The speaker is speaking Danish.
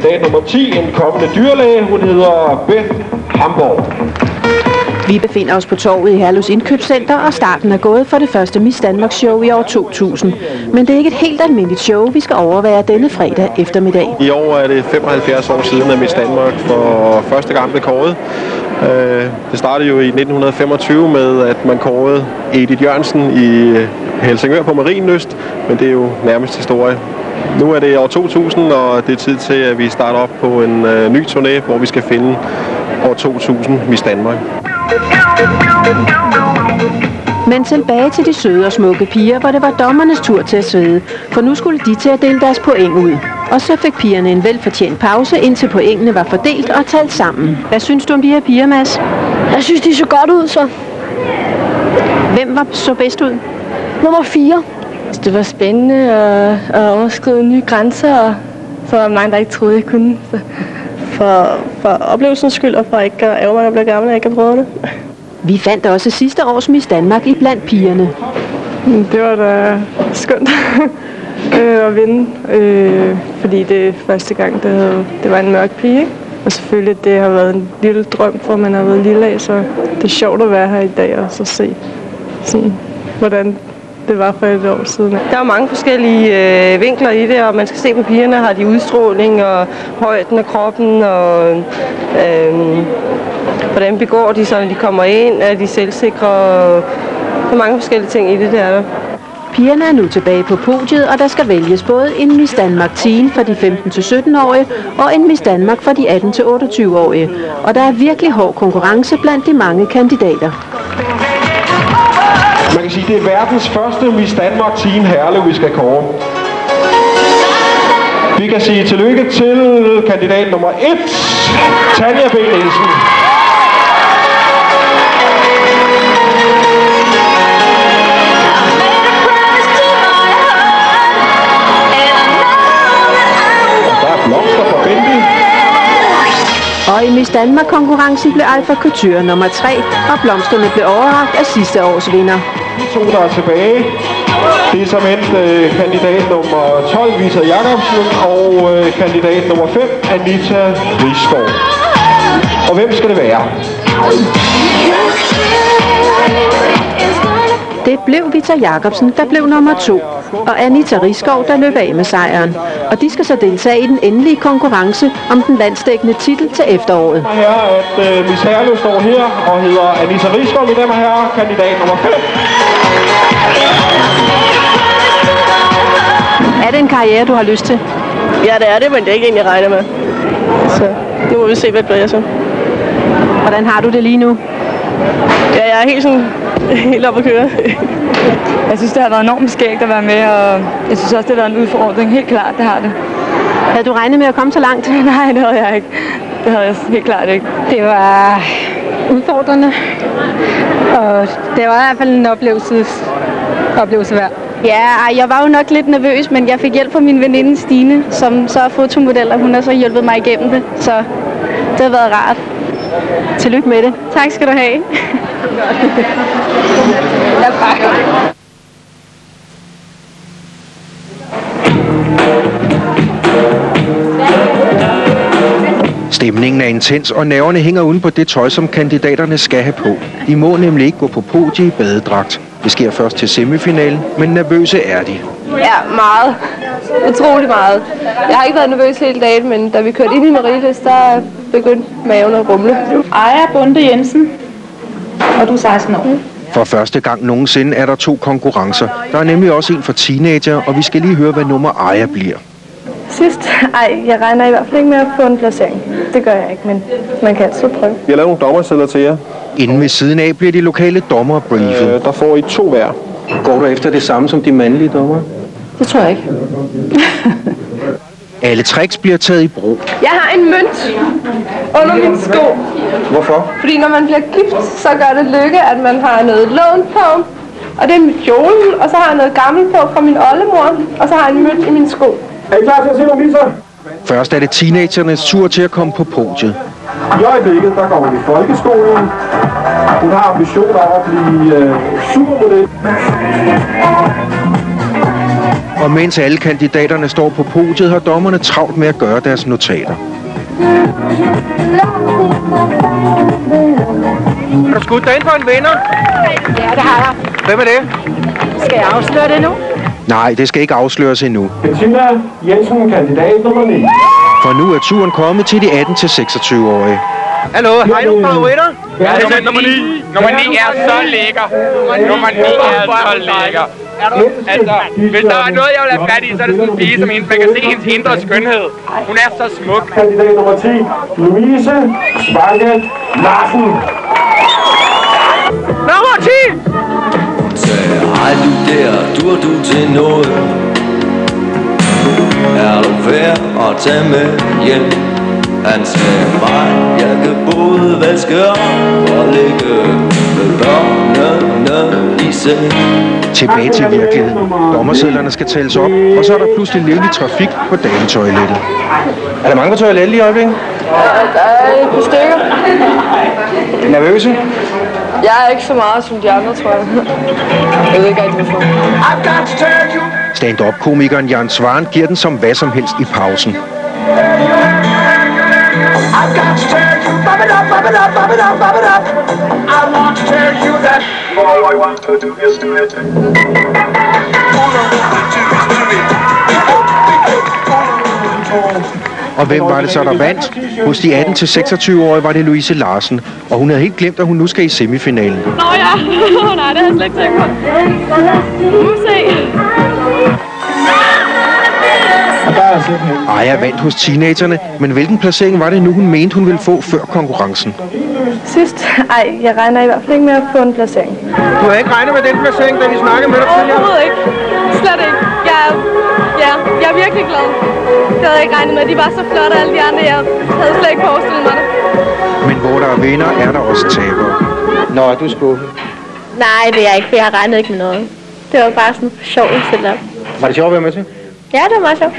kandidat nummer 10, en kommende dyrlæge. Hun hedder Beth Hamborg. Vi befinder os på torvet i Herlev Indkøbscenter, og starten er gået for det første Miss Danmark show i år 2000. Men det er ikke et helt almindeligt show, vi skal overvære denne fredag eftermiddag. I år er det 75 år siden, at Miss Danmark for første gang blev kåret. Det startede jo i 1925 med, at man kårede Edith Jørgensen i Helsingør på Marienlyst, men det er jo nærmest historie. Nu er det år 2000, og det er tid til, at vi starter op på en ny turné, hvor vi skal finde år 2000 Miss Danmark. Men tilbage til de søde og smukke piger, hvor det var dommernes tur til at svede, for nu skulle de til at dele deres point ud. Og så fik pigerne en velfortjent pause, indtil pointene var fordelt og talt sammen. Hvad synes du om de her piger, Mads? Jeg synes, de så godt ud, så. Hvem var så bedst ud? Nummer 4. Det var spændende at overskride nye grænser, og så var der mange, der ikke troede, jeg kunne. Så for oplevelsens skyld, og for ikke at ærge mig at blive gammel, og ikke at prøve det. Vi fandt også sidste års Miss Danmark i blandt pigerne. Det var da skønt at vinde, fordi det er første gang, det var en mørk pige. Ikke? Og selvfølgelig, det har været en lille drøm, for man har været lille af, så det er sjovt at være her i dag og så se, sådan, hvordan det var for et år siden. Der er mange forskellige vinkler i det, og man skal se på pigerne, har de udstråling og højden af kroppen, og hvordan begår de sig, når de kommer ind, er de selvsikre, og der er mange forskellige ting i det, der er der. Pigerne er nu tilbage på podiet, og der skal vælges både en Miss Danmark Teen for de 15-17-årige og en Miss Danmark for de 18-28-årige. Og der er virkelig hård konkurrence blandt de mange kandidater. Man kan sige, det er verdens første Miss Danmark Teen Herlev, vi skal kåre. Vi kan sige tillykke til kandidat nummer 1, Tanja B. Nielsen. Og i Miss Danmark-konkurrencen blev Alfa Couture nummer 3, og blomsterne blev overrakt af sidste års vinder. De to, der er tilbage, det er som endt kandidat nummer 12, Vita Jacobsen, og kandidat nummer 5, Anita Risgaard. Og hvem skal det være? Det blev Vita Jacobsen, der blev nummer 2, og Anita Risgaard, der løb af med sejren. Og de skal så deltage i den endelige konkurrence om den landsdækkende titel til efteråret. Her at Miss Herlev står her og hedder Anita Risgaard, mine damer og herrer, kandidat nummer 5. Er det en karriere, du har lyst til? Ja, det er det, men det er ikke en, jeg regner med. Så nu må vi se, hvad det bliver så. Hvordan har du det lige nu? Ja, jeg er helt op at køre. Jeg synes, det har været enormt skægt at være med, og jeg synes også, det har været en udfordring. Helt klart, det har det. Havde du regnet med at komme så langt? Nej, det havde jeg ikke. Det havde jeg helt klart ikke. Det var udfordrende, og det var i hvert fald en oplevelse værd. Ja, jeg var jo nok lidt nervøs, men jeg fik hjælp fra min veninde Stine, som så er fotomodel, og hun har så hjulpet mig igennem det, så det har været rart. Tillykke med det. Tak skal du have. Stemningen er intens, og nerverne hænger uden på det tøj, som kandidaterne skal have på. De må nemlig ikke gå på podiet i badedragt. Det sker først til semifinalen, men nervøse er de. Ja, meget. Utrolig meget. Jeg har ikke været nervøs hele dagen, men da vi kørte ind i Marienlyst, der begyndte maven at rumle. Aya Bunde Jensen, og du er 16 år. For første gang nogensinde er der 2 konkurrencer. Der er nemlig også en for teenager, og vi skal lige høre, hvad nummer Aya bliver. Sidst? Jeg regner i hvert fald ikke med at få en placering. Det gør jeg ikke, men man kan altid prøve. Vi har lavet nogle dommersedler til jer. Inden ved siden af bliver de lokale dommer briefet. Der får I 2 hver. Går du efter det samme som de mandlige dommer? Det tror jeg ikke. Alle tricks bliver taget i brug. Jeg har en mønt under min sko. Hvorfor? Fordi når man bliver gift, så gør det lykke, at man har noget lån på. Og det er mit kjolen, og så har jeg noget gammelt på fra min oldemor, og så har jeg en mønt i min sko. Er I klar til at se nogle viser? Først er det teenagernes tur til at komme på podiet. I øjeblikket, der går hun i folkeskolen. Hun har ambitioner om at blive supermodel. Og mens alle kandidaterne står på podiet, har dommerne travlt med at gøre deres notater. Har du skudt dig ind på en vinder? Ja, det har jeg. Hvem er det? Skal jeg afsløre det nu? Nej, det skal ikke afsløres endnu. Bettina Jensen, kandidat nummer 9. For nu er turen kommet til de 18-26-årige. Hallo, har I nogle favoritter? Ja, det er nummer 9. Nummer 9 er så lækker. Nummer 9 er så lækker. Altså, hvis der er noget, jeg vil have fat i, så er det sådan en pige som hende. Man kan se hendes indre skønhed. Hun er så smuk. Kandidat nummer 10, Louise Svange Larsen. Nummer 10! Hej du der, dur du til noget? Er du værd at tage med hjem? Han sagde mig, jeg kan både vaske op og lægge børnene i seng. Tilbage til virkeligheden. Dommersedlerne skal tælles op, og så er der pludselig livlig trafik på dametoilettet. Er der mange på toilettet lige i øjeblikket? Der er et par stykker. Nervøse? Jeg er ikke så meget som de andre, tror jeg. Jeg ved ikke rigtig, hvorfor. Stand-up-komikeren Jan Svaren giver den som hvad som helst i pausen. Og hvem var det så, der vandt? Hos de 18-26-årige var det Louise Larsen, og hun havde helt glemt, at hun nu skal i semifinalen. Nå ja, nej, det har jeg slet ikke tænkt på. Aya vandt hos teenagerne, men hvilken placering var det nu, hun mente, hun ville få før konkurrencen? Sidst? Ej, jeg regner i hvert fald ikke med at få en placering. Du havde ikke regnet med den placering, da vi snakkede med dig tidligere? Overhovedet ikke. Slet ikke. Jeg er virkelig glad. Det havde jeg ikke regnet med. De var så flotte, alle de andre. Jeg havde slet ikke forestillet mig det. Men hvor der er vinder, er der også tabere. Nå, du er skuffet. Nej, det er jeg ikke, for jeg har regnet ikke med noget. Det var bare sådan sjovt at stille op. Var det sjovt at være med til? Ja, det var meget sjovt.